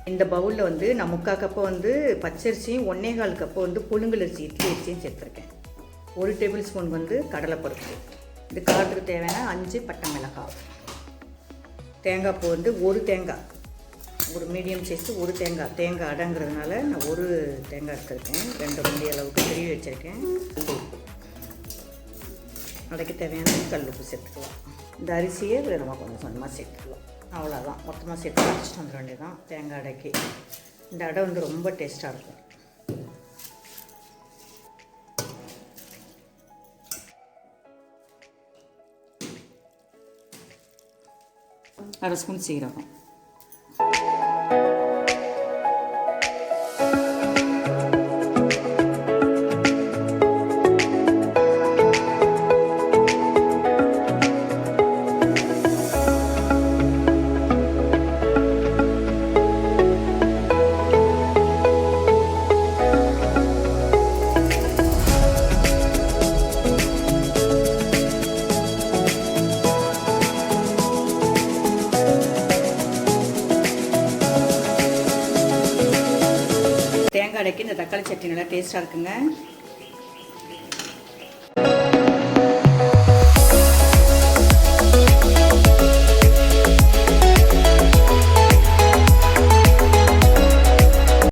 இந்த பவுலில் வந்து நான் 3/4 கப்பு வந்து பச்சரிசியும் 1/4 கப்பு வந்து புழுங்கலரிசி இட்லி அரிசியும் சேர்த்துருக்கேன். 1 டேபிள் ஸ்பூன் வந்து கடலைப்பருப்பு. இது காரத்துக்கு தேவையான 5 பட்டை மிளகாய். தேங்காய் பூ வந்து ஒரு தேங்காய், ஒரு மீடியம் சைஸு ஒரு தேங்காய் அடங்கிறதுனால நான் ஒரு தேங்காய் எடுத்துருக்கேன். 2 மணி அளவுக்கு திருவி வச்சுருக்கேன். அடைக்க தேவையான கல் உப்பு சேர்த்துக்கலாம். இந்த அரிசியை நம்ம கொஞ்சம் கொஞ்சமாக சேர்த்துக்கலாம். அவ்வளோதான், மொத்தமாக சேர்த்து அரைச்சிட்டு வந்துட வேண்டியதான் தேங்காய் அடைக்கு. இந்த அடை வந்து ரொம்ப டேஸ்ட்டாக இருக்கும். அரை ஸ்பூன் சீரகம், தேங்காய் அடைக்கு இந்த தக்காளி சட்னி நல்லா டேஸ்ட்டாக இருக்குங்க.